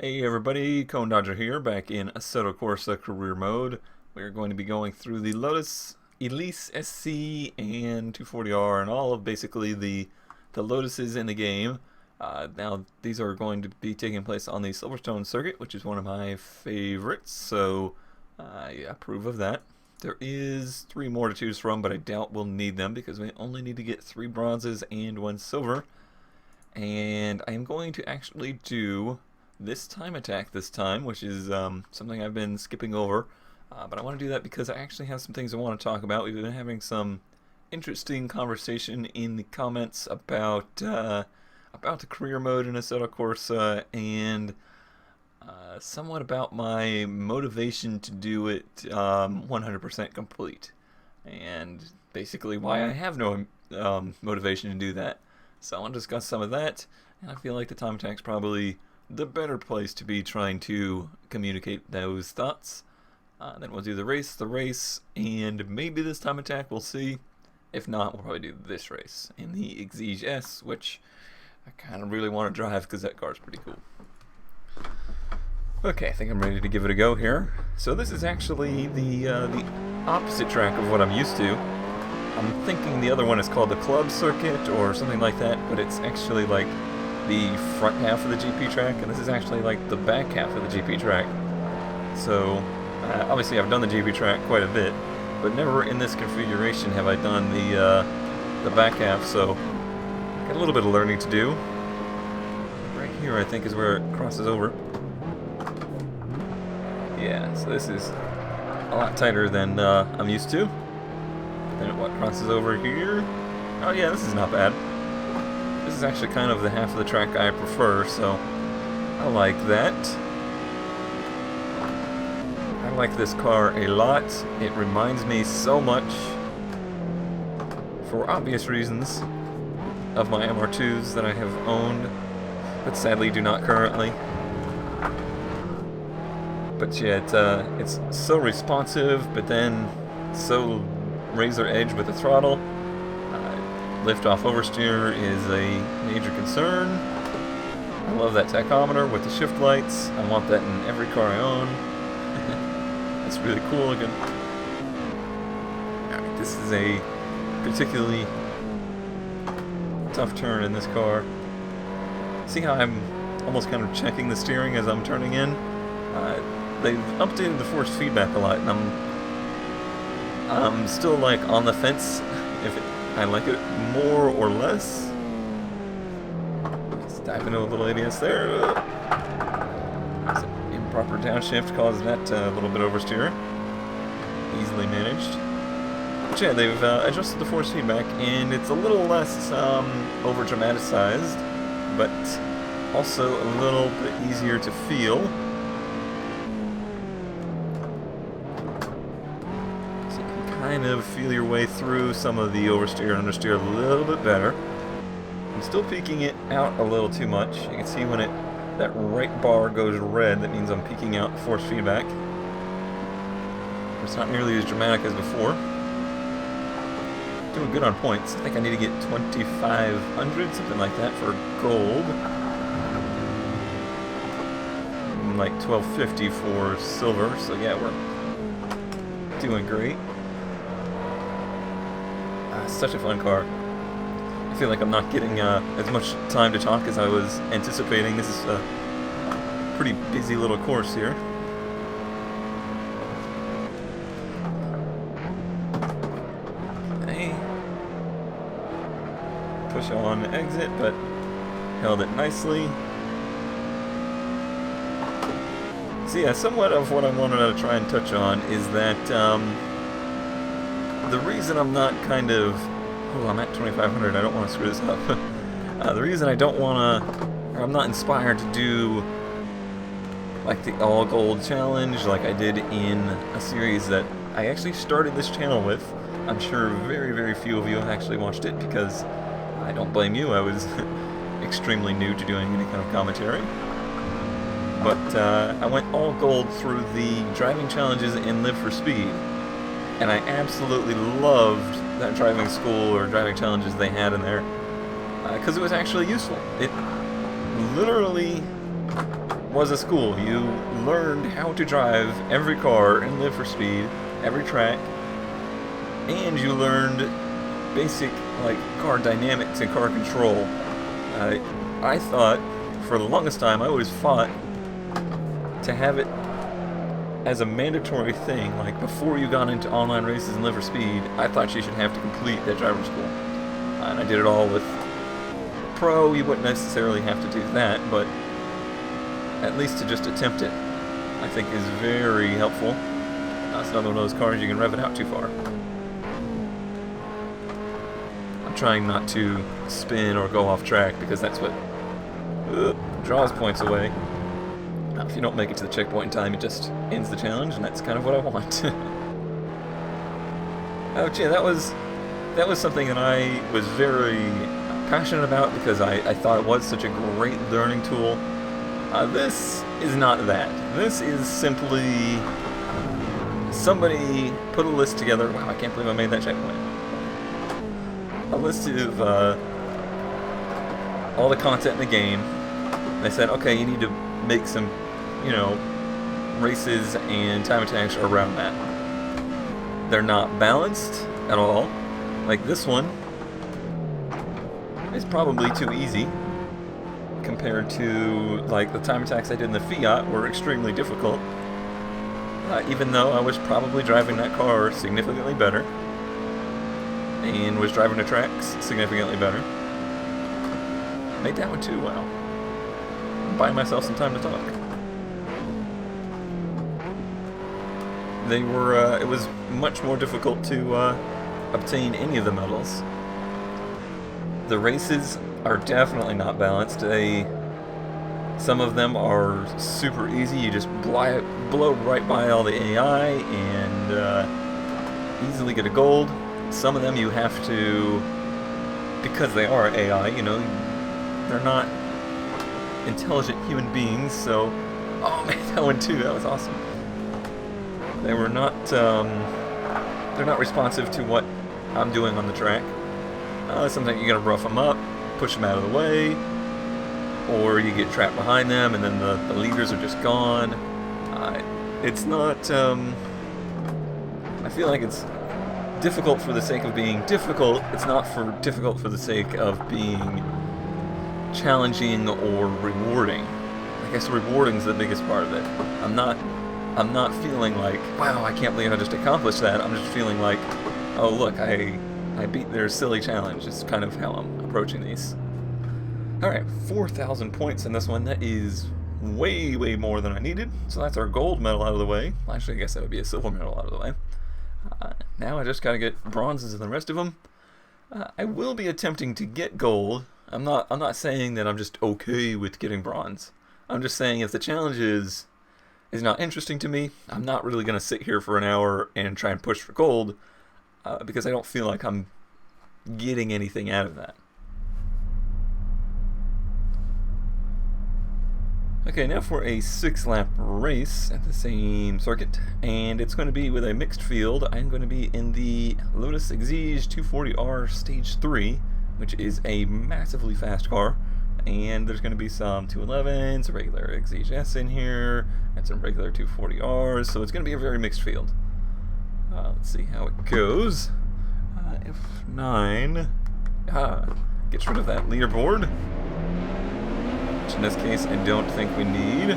Hey everybody, Cone Dodger here, back in Assetto Corsa career mode. We're going to be going through the Lotus Elise SC and 240R and all of basically the Lotuses in the game. Now these are going to be taking place on the Silverstone circuit, which is one of my favorites, so I approve of that. There is 3 more to choose from, but I doubt we'll need them because we only need to get 3 bronzes and 1 silver. And I am going to actually do this time attack this time, which is something I've been skipping over. But I want to do that because I actually have some things I want to talk about. We've been having some interesting conversation in the comments about the career mode in Assetto Corsa and somewhat about my motivation to do it 100% complete, and basically why I have no motivation to do that. So I want to discuss some of that, and I feel like the time attack's probably the better place to be trying to communicate those thoughts. Then we'll do the race, and maybe this time attack, we'll see. If not, we'll probably do this race in the Exige S, which I kind of really want to drive because that car's pretty cool. Okay, I think I'm ready to give it a go here. So this is actually the opposite track of what I'm used to. I'm thinking the other one is called the Club Circuit or something like that, but it's actually like the front half of the GP track, and this is actually like the back half of the GP track. So obviously I've done the GP track quite a bit, but never in this configuration have I done the back half, so got a little bit of learning to do. Right here I think is where it crosses over. Yeah, so this is a lot tighter than I'm used to. Then what crosses over here? Oh yeah, this is not bad. This is actually kind of the half of the track I prefer, so I like that. I like this car a lot. It reminds me so much, for obvious reasons, of my MR2s that I have owned, but sadly do not currently. But yeah, it's so responsive, but then so razor edge with the throttle. Lift-off oversteer is a major concern. I love that tachometer with the shift lights. I want that in every car I own. It's really cool looking. Alright, this is a particularly tough turn in this car. See how I'm almost kind of checking the steering as I'm turning in? They've updated the force feedback a lot, and I'm still like on the fence if I like it more or less. Let's dive into a little ABS there. Improper downshift caused that a little bit oversteer. Easily managed. But yeah, they've adjusted the force feedback, and it's a little less over dramatized, but also a little bit easier to feel. Kind of feel your way through some of the oversteer and understeer a little bit better. I'm still peeking it out a little too much. You can see when that right bar goes red, that means I'm peeking out force feedback. It's not nearly as dramatic as before. Doing good on points. I think I need to get 2,500, something like that, for gold. And like 1,250 for silver, so yeah, we're doing great. Such a fun car. I feel like I'm not getting as much time to talk as I was anticipating. This is a pretty busy little course here. Okay. Push on exit, but held it nicely. So yeah, somewhat of what I wanted to try and touch on is that the reason I'm not kind of... Oh, I'm at 2,500. I don't want to screw this up. The reason I don't want to... Or I'm not inspired to do like the all gold challenge like I did in a series that I actually started this channel with. I'm sure very, very few of you have actually watched it because I don't blame you. I was extremely new to doing any kind of commentary. But I went all gold through the driving challenges in Live for Speed. And I absolutely loved that driving school or driving challenges they had in there because it was actually useful. It literally was a school. You learned how to drive every car and live for speed, every track, and you learned basic like car dynamics and car control. I thought for the longest time I always fought to have it as a mandatory thing, like before you got into online races and live for speed, I thought you should have to complete that driver school. And I did it all with Pro. You wouldn't necessarily have to do that, but at least to just attempt it, I think is very helpful. It's not one of those cars you can rev it out too far. I'm trying not to spin or go off track because that's what draws points away. If you don't make it to the checkpoint in time, it just ends the challenge, and that's kind of what I want. Oh, yeah, that was something that I was very passionate about because I thought it was such a great learning tool. This is not that. This is simply somebody put a list together. Wow, I can't believe I made that checkpoint. A list of all the content in the game. They said, okay, you need to make some, you know, races and time attacks around that. They're not balanced at all. Like this one is probably too easy compared to like the time attacks I did in the Fiat were extremely difficult. Even though I was probably driving that car significantly better and was driving the tracks significantly better. Made that one too. Wow. I'm buying myself some time to talk. They were, it was much more difficult to obtain any of the medals. The races are definitely not balanced. Some of them are super easy. You just blow right by all the AI and easily get a gold. Some of them you have to, because they are AI, you know, they're not intelligent human beings, so, oh man, that one too, that was awesome. They were not, they're not responsive to what I'm doing on the track. Sometimes you gotta rough them up, push them out of the way, or you get trapped behind them and then the leaders are just gone. It's not, I feel like it's difficult for the sake of being difficult. It's not difficult for the sake of being challenging or rewarding. I guess rewarding is the biggest part of it. I'm not feeling like, wow, I can't believe I just accomplished that. I'm just feeling like, oh look, I beat their silly challenge. It's kind of how I'm approaching these. Alright, 4,000 points in this one. That is way, way more than I needed. So that's our gold medal out of the way. Well, actually, I guess that would be a silver medal out of the way. Now I just gotta get bronzes and the rest of them. I will be attempting to get gold. I'm not saying that I'm just okay with getting bronze. I'm just saying if the challenge is not interesting to me, I'm not really gonna sit here for an hour and try and push for gold because I don't feel like I'm getting anything out of that. Okay, now for a 6-lap race at the same circuit, and it's going to be with a mixed field. I'm going to be in the Lotus Exige 240R Stage 3, which is a massively fast car, and there's going to be some 211s, a regular Exige S in here, and some regular 240Rs, so it's going to be a very mixed field. Let's see how it goes. F9 gets rid of that leaderboard. In this case, I don't think we need.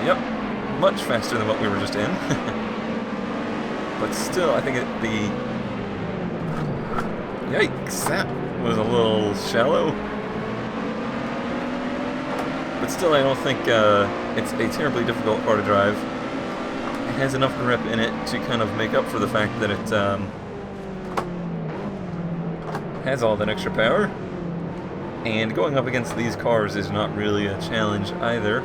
Yep, much faster than what we were just in. But still, I think yikes, that was a little shallow. But still, I don't think it's a terribly difficult car to drive. It has enough grip in it to kind of make up for the fact that it has all that extra power, and going up against these cars is not really a challenge either.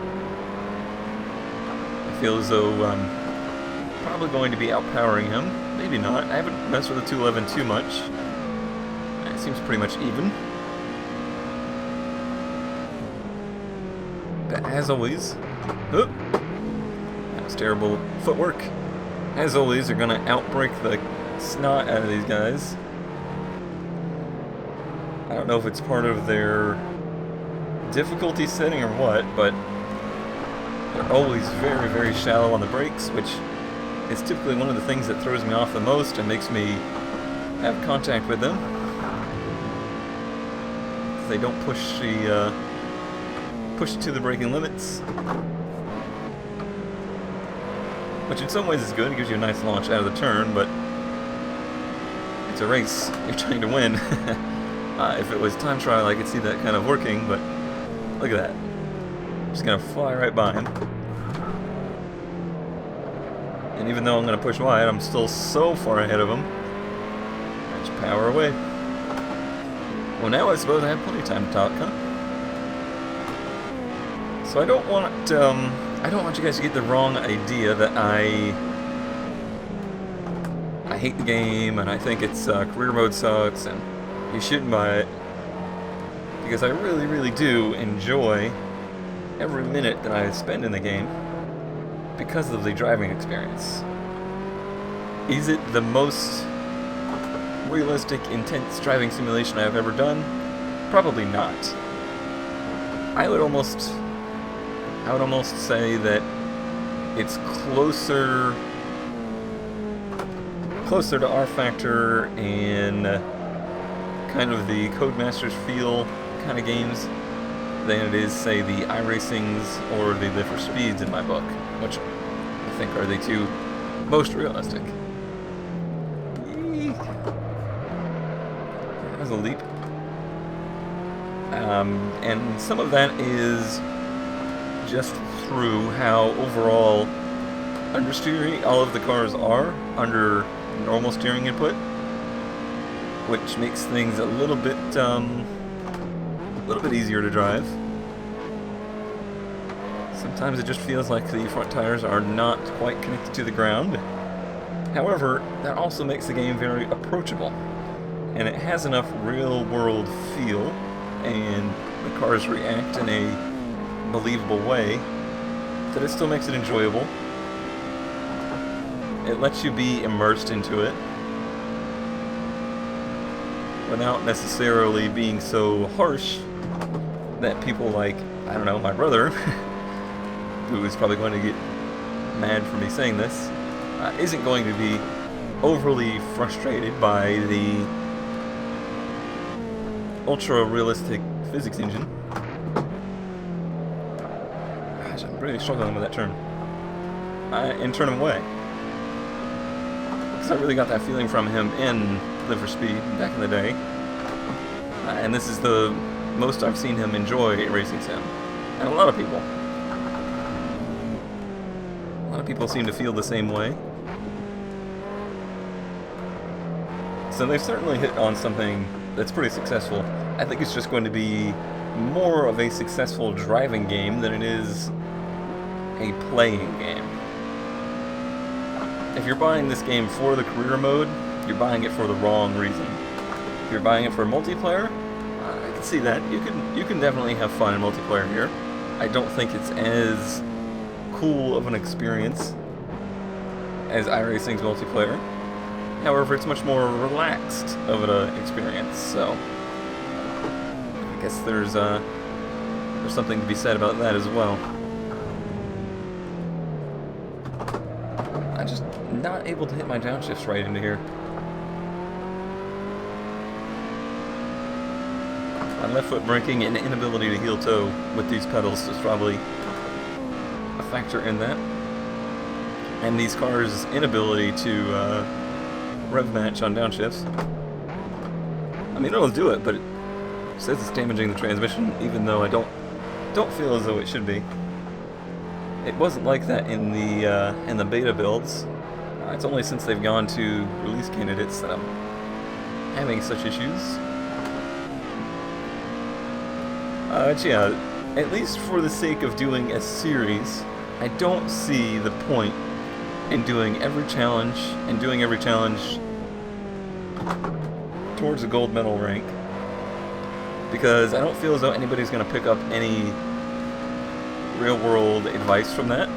I feel as though I'm probably going to be outpowering him. Maybe not. I haven't messed with the 211 too much. It seems pretty much even. But as always, that was terrible footwork. As always, they're going to outbrake the snot out of these guys. I don't know if it's part of their difficulty setting or what, but they're always very, very shallow on the brakes, which is typically one of the things that throws me off the most and makes me have contact with them. They don't push to the braking limits, which in some ways is good. It gives you a nice launch out of the turn, but it's a race. You're trying to win. If it was time trial, I could see that kind of working, but look at that. Just gonna fly right by him. And even though I'm gonna push wide, I'm still so far ahead of him. I just power away. Well, now I suppose I have plenty of time to talk, huh? So I don't want you guys to get the wrong idea that I hate the game and I think its career mode sucks and you shouldn't buy it, because I really, really do enjoy every minute that I spend in the game because of the driving experience. Is it the most realistic, intense driving simulation I've ever done? Probably not. I would almost say that it's closer to R Factor and kind of the Codemasters feel kind of games than it is, say, the iRacings or the Live for Speeds in my book, which I think are the two most realistic. That was a leap. And some of that is just through how overall understeering all of the cars are under normal steering input, which makes things a little bit easier to drive. Sometimes it just feels like the front tires are not quite connected to the ground. However, that also makes the game very approachable, and it has enough real-world feel, and the cars react in a believable way that it still makes it enjoyable. It lets you be immersed into it without necessarily being so harsh that people like, I don't know, my brother, who is probably going to get mad for me saying this, isn't going to be overly frustrated by the ultra-realistic physics engine. Gosh, I'm really struggling with that turn. And turn him away. Because I really got that feeling from him in Live for Speed back in the day. And this is the most I've seen him enjoy a racing sim. And a lot of people seem to feel the same way. So they've certainly hit on something that's pretty successful. I think it's just going to be more of a successful driving game than it is a playing game. If you're buying this game for the career mode, you're buying it for the wrong reason. If you're buying it for multiplayer, I can see that. You can definitely have fun in multiplayer here. I don't think it's as cool of an experience as iRacing's multiplayer. However, it's much more relaxed of an experience, so I guess there's something to be said about that as well. I'm just not able to hit my downshifts right into here. My left foot braking and inability to heel toe with these pedals is probably a factor in that. And these cars' inability to rev match on downshifts. I mean, it'll do it, but it says it's damaging the transmission, even though I don't feel as though it should be. It wasn't like that in the beta builds. It's only since they've gone to release candidates that I'm having such issues. But yeah, at least for the sake of doing a series, I don't see the point in doing every challenge towards a gold medal rank, because I don't feel as though anybody's going to pick up any real-world advice from that.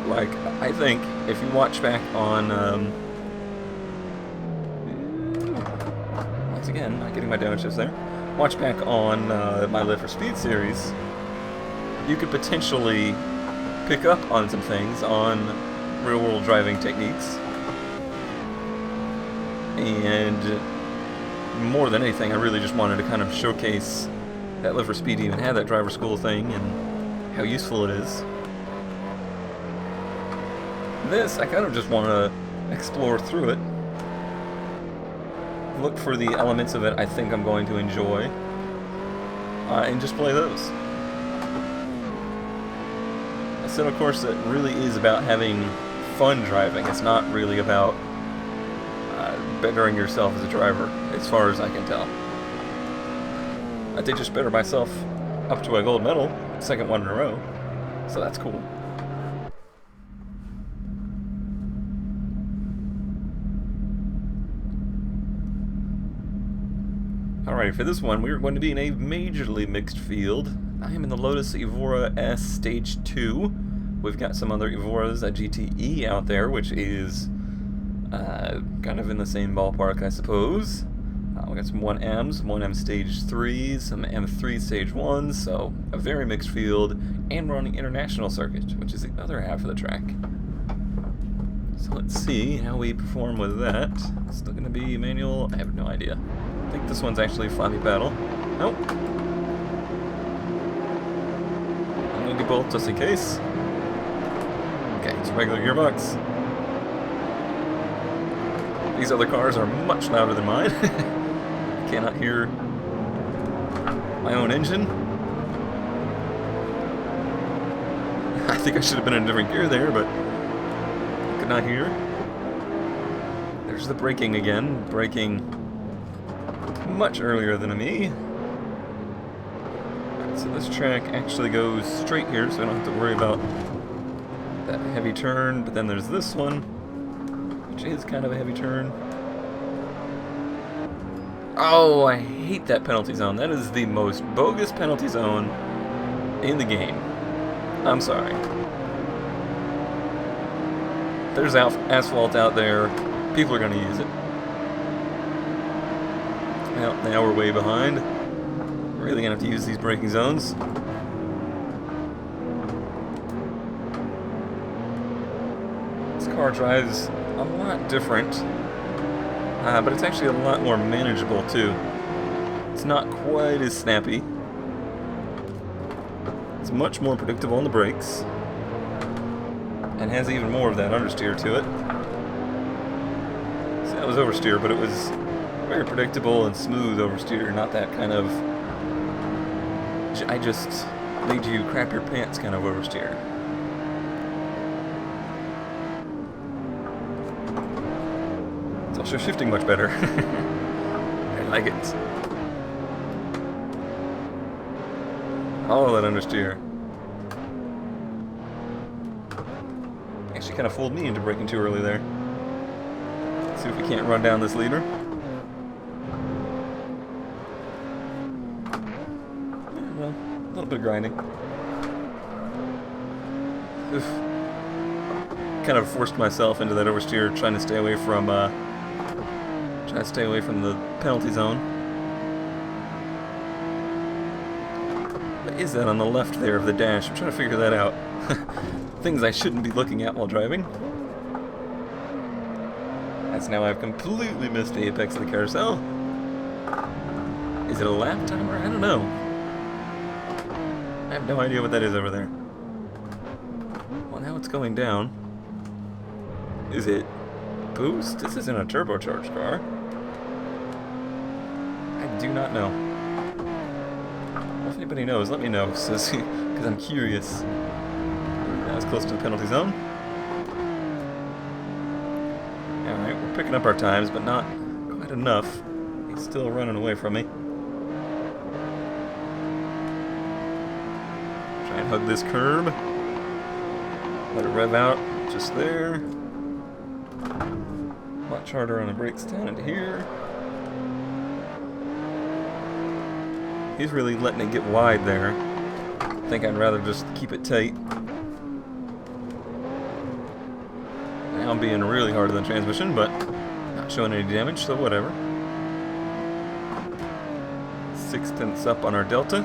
Like, I think if you watch back on once again, not getting my downshifts there. watch back on my Live for Speed series, you could potentially pick up on some things on real-world driving techniques. And more than anything, I really just wanted to kind of showcase that Live for Speed even had that driver school thing and how useful it is. This, I kind of just want to explore through it. Look for the elements of it I think I'm going to enjoy, and just play those. Assetto Corsa really is about having fun driving. It's not really about bettering yourself as a driver, as far as I can tell. I did just better myself up to a gold medal, second one in a row, so that's cool. Alright, for this one, we are going to be in a majorly mixed field. I am in the Lotus Evora S Stage 2. We've got some other Evoras, a GTE out there, which is kind of in the same ballpark, I suppose. We got some 1Ms, 1M Stage 3s, some M3 Stage 1s, so a very mixed field, and we're on the international circuit, which is the other half of the track. So let's see how we perform with that. Still going to be manual? I have no idea. I think this one's actually floppy paddle. Nope. I'm going to do both just in case. Okay, it's a regular gearbox. These other cars are much louder than mine. I cannot hear my own engine. I think I should have been in a different gear there, but I could not hear. There's the braking again. Braking much earlier than me. Right, so this track actually goes straight here, so I don't have to worry about that heavy turn. But then there's this one, which is kind of a heavy turn. Oh, I hate that penalty zone. That is the most bogus penalty zone in the game. I'm sorry. There's asphalt out there. People are going to use it. Well, now we're way behind. We're really going to have to use these braking zones. This car drives a lot different, but it's actually a lot more manageable too. It's not quite as snappy. It's much more predictable on the brakes, and has even more of that understeer to it. See, that was oversteer, but it was very predictable and smooth oversteer, not that kind of I just made you crap your pants kind of oversteer. It's also shifting much better. I like it. All that understeer. Actually kind of fooled me into braking too early there. Let's see if we can't run down this leader. Yeah, well, a little bit of grinding. Oof. Kind of forced myself into that oversteer, trying to stay away from the penalty zone. What is that on the left there of the dash? I'm trying to figure that out. Things I shouldn't be looking at while driving. That's now I've completely missed the apex of the carousel. Is it a lap timer? I don't know. I have no idea what that is over there. Well, now it's going down. Is it boost? This isn't a turbocharged car. I do not know. Well, if anybody knows, let me know, because I'm curious. Now it's close to the penalty zone. Alright, we're picking up our times, but not quite enough. He's still running away from me. Try and hug this curb. Let it rev out just there. Much harder on the brakes down into here. He's really letting it get wide there. I think I'd rather just keep it tight. Now I'm being really hard on the transmission, but not showing any damage, so whatever. 6/10 up on our delta. I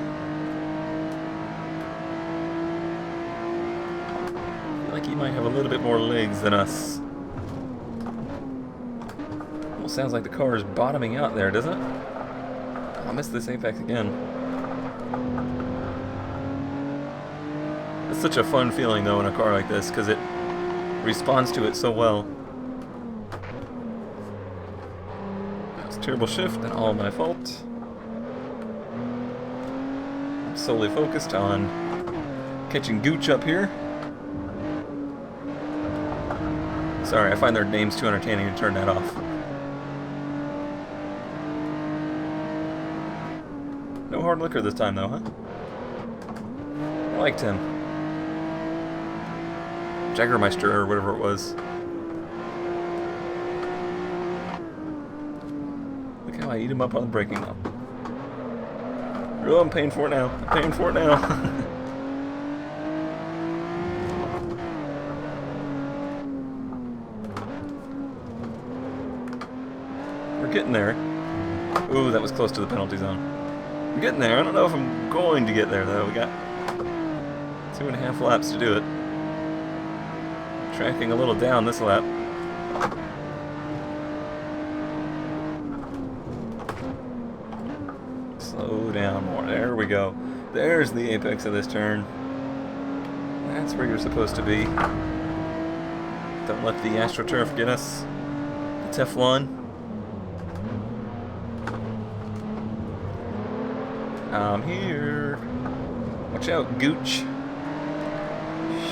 feel like he might have a little bit more legs than us. Almost sounds like the car is bottoming out there, doesn't it? I missed this apex again. It's such a fun feeling though in a car like this because it responds to it so well. That was a terrible shift and all my fault. I'm solely focused on catching Gooch up here. Sorry, I find their names too entertaining to turn that off. No hard liquor this time though, huh? I liked him. Jaggermeister or whatever it was. Look how I eat him up on the braking knob. Oh, I'm paying for it now. I'm paying for it now. We're getting there. Ooh, that was close to the penalty zone. I'm getting there. I don't know if I'm going to get there though. We got 2.5 laps to do it. Tracking a little down this lap. Slow down more. There we go. There's the apex of this turn. That's where you're supposed to be. Don't let the AstroTurf get us. The Teflon. I'm here. Watch out, Gooch.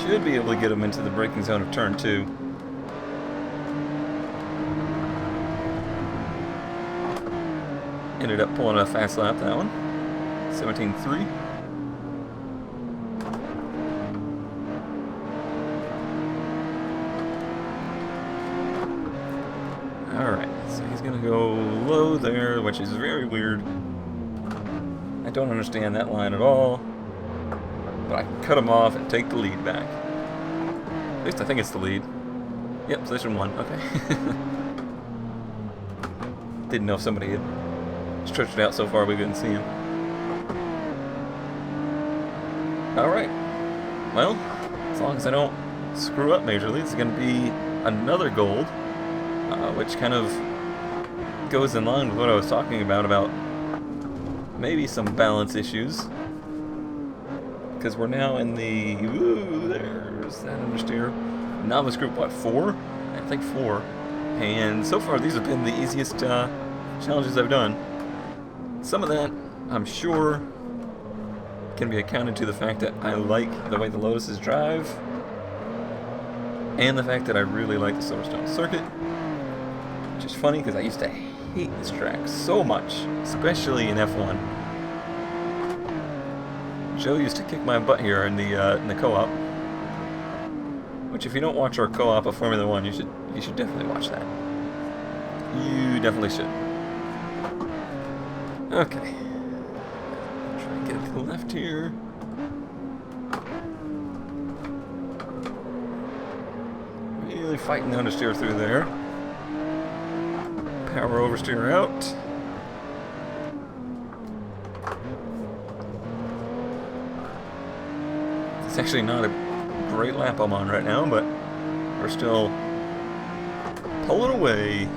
Should be able to get him into the braking zone of turn 2. Ended up pulling a fast lap that one. 17.3. Alright, so he's gonna go low there, which is very weird. I don't understand that line at all. But I can cut him off and take the lead back. At least I think it's the lead. Yep, position 1. Okay. Didn't know if somebody had stretched it out so far we couldn't see him. Alright. Well, as long as I don't screw up majorly, it's going to be another gold. Which kind of goes in line with what I was talking about maybe some balance issues. Because we're now in the, ooh, there's that understeer. Novice group, what, 4? I think 4. And so far, these have been the easiest challenges I've done. Some of that, I'm sure, can be accounted to the fact that I like the way the Lotuses drive, and the fact that I really like the Silverstone circuit. Which is funny, because I used to hate this track so much, especially in F1. Joe used to kick my butt here in the co-op. Which, if you don't watch our co-op of Formula 1, you should definitely watch that. You definitely should. Okay. Try and get to the left here. Really fighting the understeer through there. Power oversteer out. It's actually not a great lap I'm on right now, but we're still pulling away.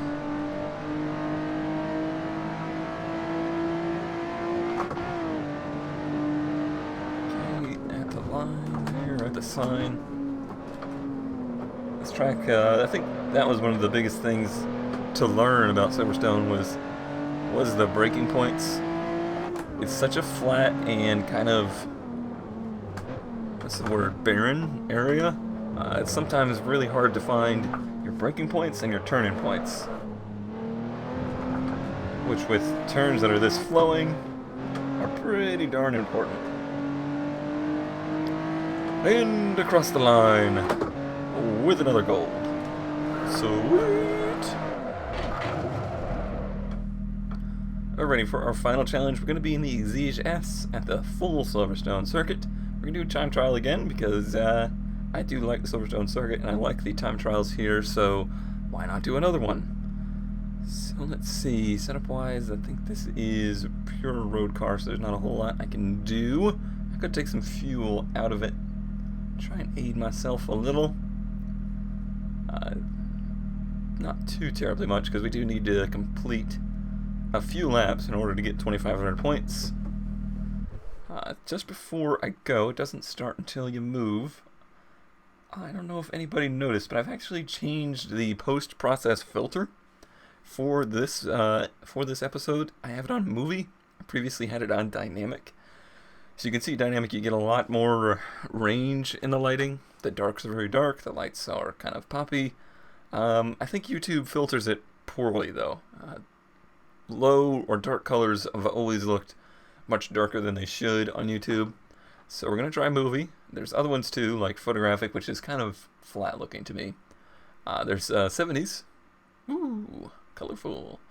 Okay, at the line there, at the sign. This track, I think that was one of the biggest things to learn about Silverstone was the braking points. It's such a flat and kind of, what's the word, barren area. It's sometimes really hard to find your braking points and your turning points. Which, with turns that are this flowing, are pretty darn important. And across the line with another gold. Sweet! We're ready for our final challenge. We're going to be in the Exige S at the full Silverstone circuit. We're going to do a time trial again because I do like the Silverstone circuit and I like the time trials here, so why not do another one? So let's see, setup wise, I think this is a pure road car, so there's not a whole lot I can do. I could take some fuel out of it, try and aid myself a little. Not too terribly much, because we do need to complete a few laps in order to get 2,500 points. Just before I go, it doesn't start until you move. I don't know if anybody noticed, but I've actually changed the post-process filter for this episode. I have it on movie. I previously had it on dynamic. So you can see dynamic, you get a lot more range in the lighting. The darks are very dark, the lights are kind of poppy. I think YouTube filters it poorly though. Low or dark colors have always looked much darker than they should on YouTube. So we're going to try movie. There's other ones too, like photographic, which is kind of flat looking to me. There's 70s. Ooh, colorful.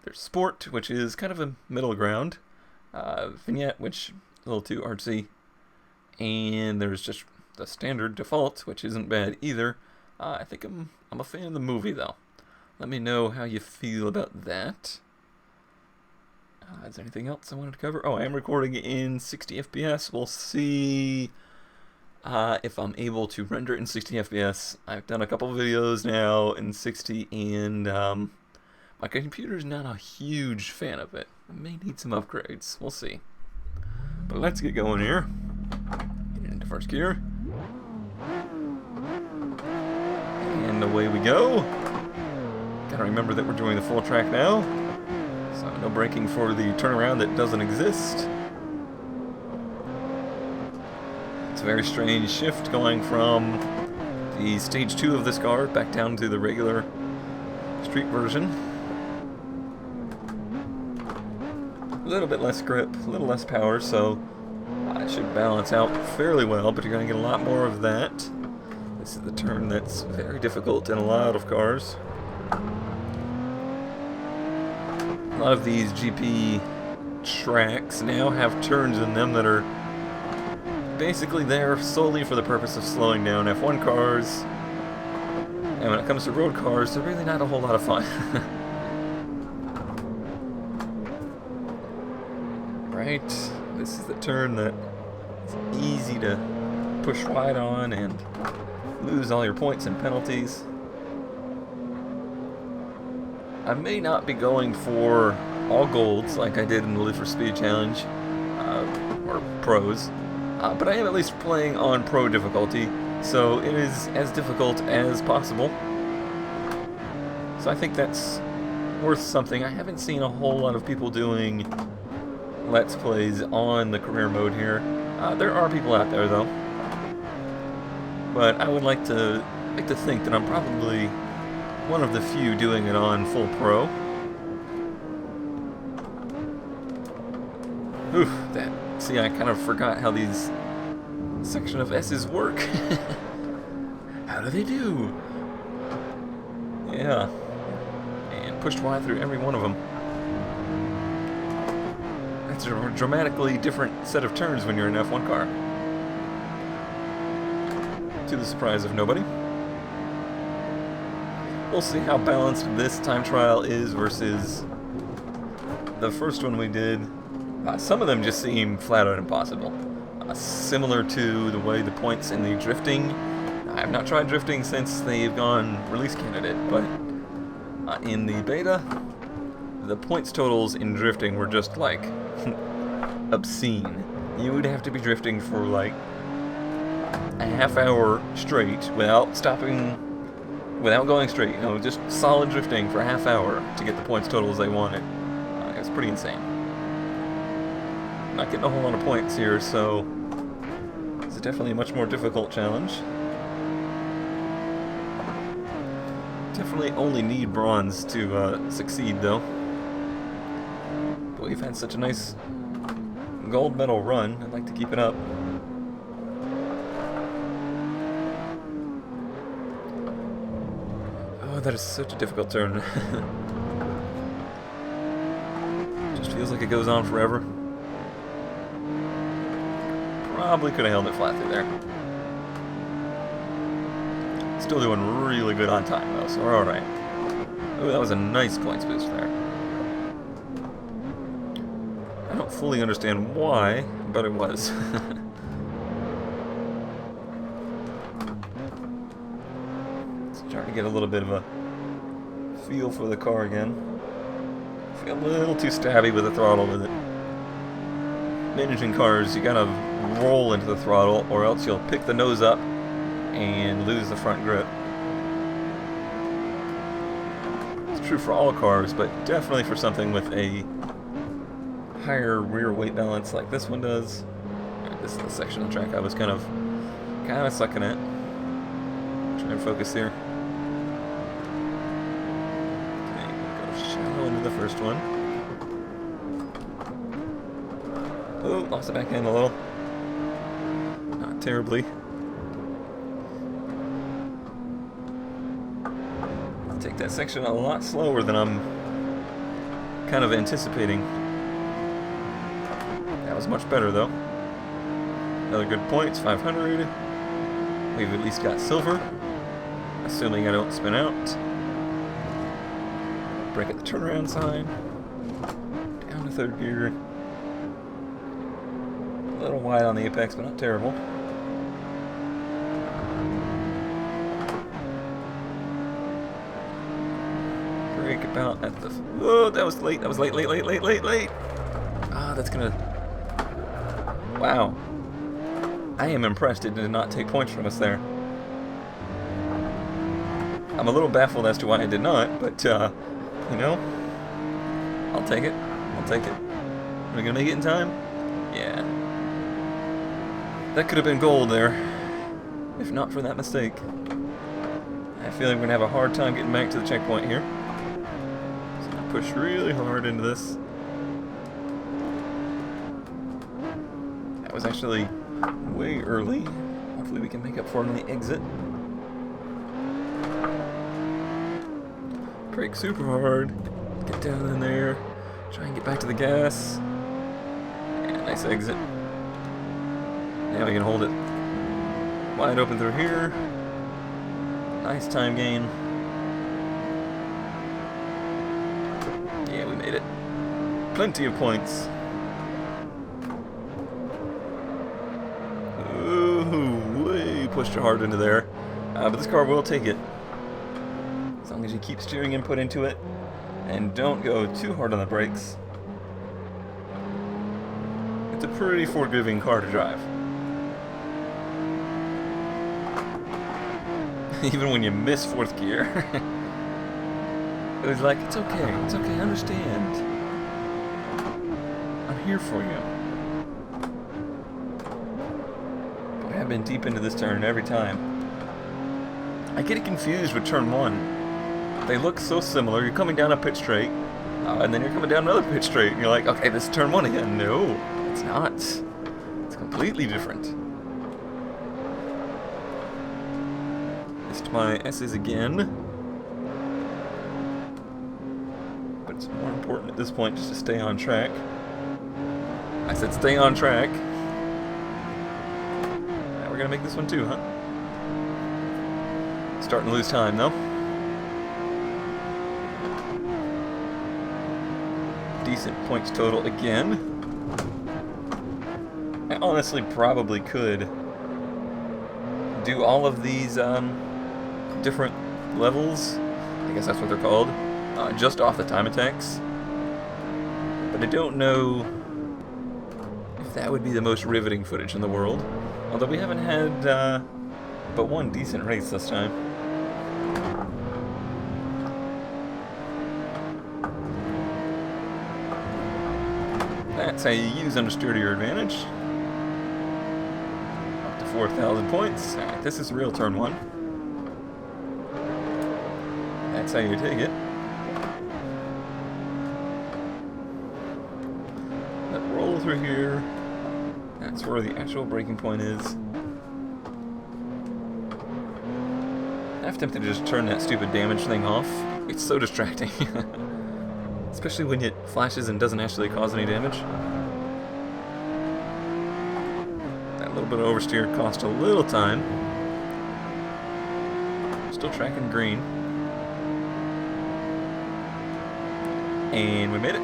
There's sport, which is kind of a middle ground. Vignette, which is a little too artsy. And there's just the standard default, which isn't bad either. I think I'm a fan of the movie though. Let me know how you feel about that. Is there anything else I wanted to cover? Oh, I am recording in 60 FPS. We'll see if I'm able to render it in 60 FPS. I've done a couple of videos now in 60, and my computer's not a huge fan of it. I may need some upgrades. We'll see. But let's get going here. Get into first gear. And away we go. Gotta remember that we're doing the full track now. So no braking for the turnaround that doesn't exist. It's a very strange shift going from the stage 2 of this car back down to the regular street version. A little bit less grip, a little less power, so it should balance out fairly well, but you're going to get a lot more of that. This is the turn that's very difficult in a lot of cars. A lot of these GP tracks now have turns in them that are basically there solely for the purpose of slowing down F1 cars. And when it comes to road cars, they're really not a whole lot of fun. Right, this is the turn that is easy to push wide on and lose all your points and penalties. I may not be going for all golds like I did in the Live for Speed Challenge, or pros, but I am at least playing on pro difficulty, so it is as difficult as possible. So I think that's worth something. I haven't seen a whole lot of people doing Let's Plays on the career mode here. There are people out there though, but I would like to think that I'm probably one of the few doing it on full pro. Oof, see, I kind of forgot how these section of S's work. How do they do? Yeah, and pushed wide through every one of them. That's a dramatically different set of turns when you're in an F1 car. To the surprise of nobody. We'll see how balanced this time trial is versus the first one we did. Some of them just seem flat out impossible. Similar to the way the points in the drifting. I've not tried drifting since they've gone release candidate, but in the beta, the points totals in drifting were just like obscene. You would have to be drifting for like a half hour straight without stopping, without going straight, you know, just solid drifting for a half hour to get the points totals they wanted. It was pretty insane. Not getting a whole lot of points here, so it's definitely a much more difficult challenge. Definitely only need bronze to succeed, though. But we've had such a nice gold medal run, I'd like to keep it up. Oh, that is such a difficult turn. Just feels like it goes on forever. Probably could have held it flat through there. Still doing really good on time though, so we're alright. Ooh, that was a nice points boost there. I don't fully understand why, but it was. Trying to get a little bit of a feel for the car again. I feel a little too stabby with the throttle with it. Managing cars, you gotta roll into the throttle, or else you'll pick the nose up and lose the front grip. It's true for all cars, but definitely for something with a higher rear weight balance like this one does. This is the section of the track I was kind of sucking at. Try and focus here. Okay, go shallow into the first one. Oh, lost the back end a little. Not terribly. I'll take that section a lot slower than I'm kind of anticipating. That was much better though. Another good points, 500. We've at least got silver, assuming I don't spin out. Brake at the turnaround sign. Down to third gear. A little wide on the apex, but not terrible. Brake about at the... Whoa, that was late. That was late. Ah, that's gonna... Wow. I am impressed it did not take points from us there. I'm a little baffled as to why I did not, but, you know, I'll take it. Are we gonna make it in time? Yeah. That could have been gold there, if not for that mistake. I feel like we're gonna have a hard time getting back to the checkpoint here. So I'm gonna push really hard into this. That was actually way early. Hopefully we can make up for it on the exit. Brake super hard. Get down in there. Try and get back to the gas. Yeah, nice exit. Now we can hold it wide open through here. Nice time gain. Yeah, we made it. Plenty of points. Ooh, way pushed it hard into there. But this car will take it. As long as you keep steering input into it and don't go too hard on the brakes. It's a pretty forgiving car to drive. Even when you miss fourth gear. It was like, it's okay, I understand. I'm here for you. Boy, I've been deep into this turn every time. I get it confused with turn one. They look so similar. You're coming down a pit straight, and then you're coming down another pit straight, and you're like, okay, this is turn one again. No, it's not. It's completely different. Missed my S's again. But it's more important at this point just to stay on track. I said stay on track. Now we're gonna make this one too, huh? Starting to lose time though. Decent points total again. I honestly probably could do all of these different levels, I guess that's what they're called, just off the time attacks. But I don't know if that would be the most riveting footage in the world. Although we haven't had but one decent race this time. That's how you use understeer to your advantage. Up to 4,000 points. Alright, this is real turn one. That's how you take it. Let roll through here. That's where the actual braking point is. I'm tempted to just turn that stupid damage thing off. It's so distracting. Especially when it flashes and doesn't actually cause any damage. That little bit of oversteer cost a little time. Still tracking green. And we made it.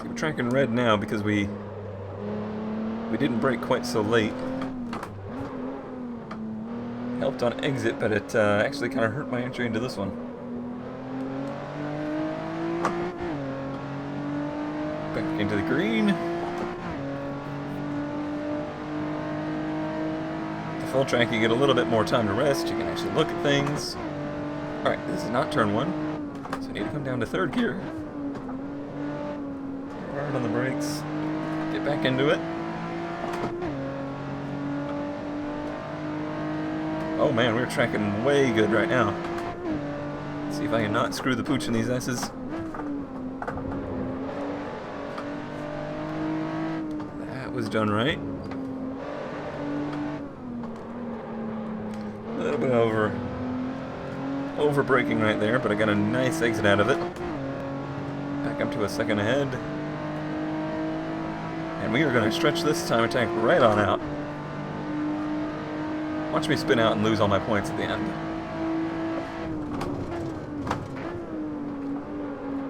See, we're tracking red now because we didn't brake quite so late. Helped on exit, but it actually kind of hurt my entry into this one. Back into the green. The full track, you get a little bit more time to rest. You can actually look at things. Alright, this is not turn one, so I need to come down to third gear. Hard on the brakes. Get back into it. Oh man, we're tracking way good right now. Let's see if I can not screw the pooch in these S's. That was done right. A little bit over braking right there, but I got a nice exit out of it. Back up to a second ahead. And we are going to stretch this time attack right on out. Watch me spin out and lose all my points at the end.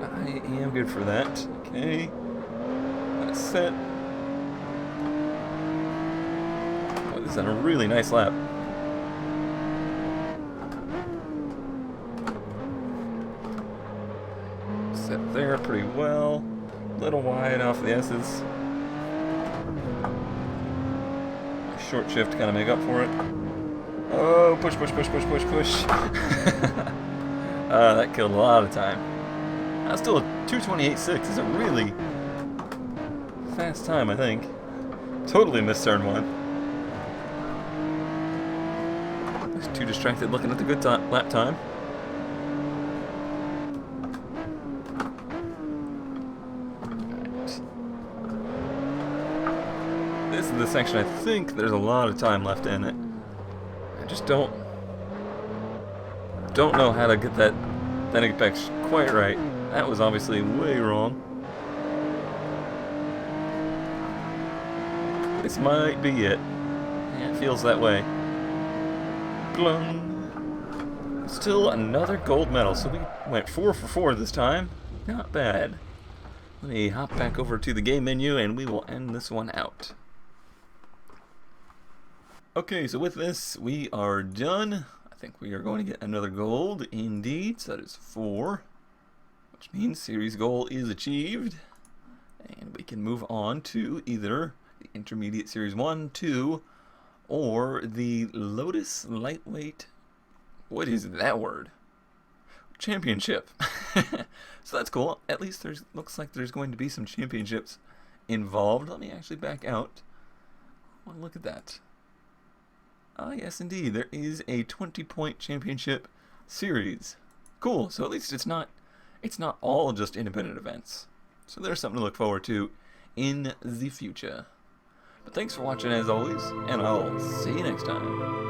I am good for that. Okay. That's set. Oh, this is a really nice lap. Set there pretty well. A little wide off the S's. Short shift to kind of make up for it. Oh, push, push, push, push, push, push. That killed a lot of time. Still a 2:28.6 is a really fast time, I think. Totally missed turn one. I was too distracted looking at the good lap time. This is the section I think there's a lot of time left in it. I just don't know how to get that apex quite right. That was obviously way wrong. This might be it. Yeah, it feels that way. Glung. Still another gold medal, so we went 4 for 4 this time. Not bad. Let me hop back over to the game menu and we will end this one out. Okay, so with this, we are done. I think we are going to get another gold, indeed. So that is 4, which means series goal is achieved. And we can move on to either the Intermediate Series 1, 2, or the Lotus Lightweight, what is that word? Championship. So that's cool. At least looks like there's going to be some championships involved. Let me actually back out. Oh, look at that. Ah, yes, indeed. There is a 20-point championship series. Cool. So at least it's not all just independent events. So there's something to look forward to in the future. But thanks for watching as always, and I'll see you next time.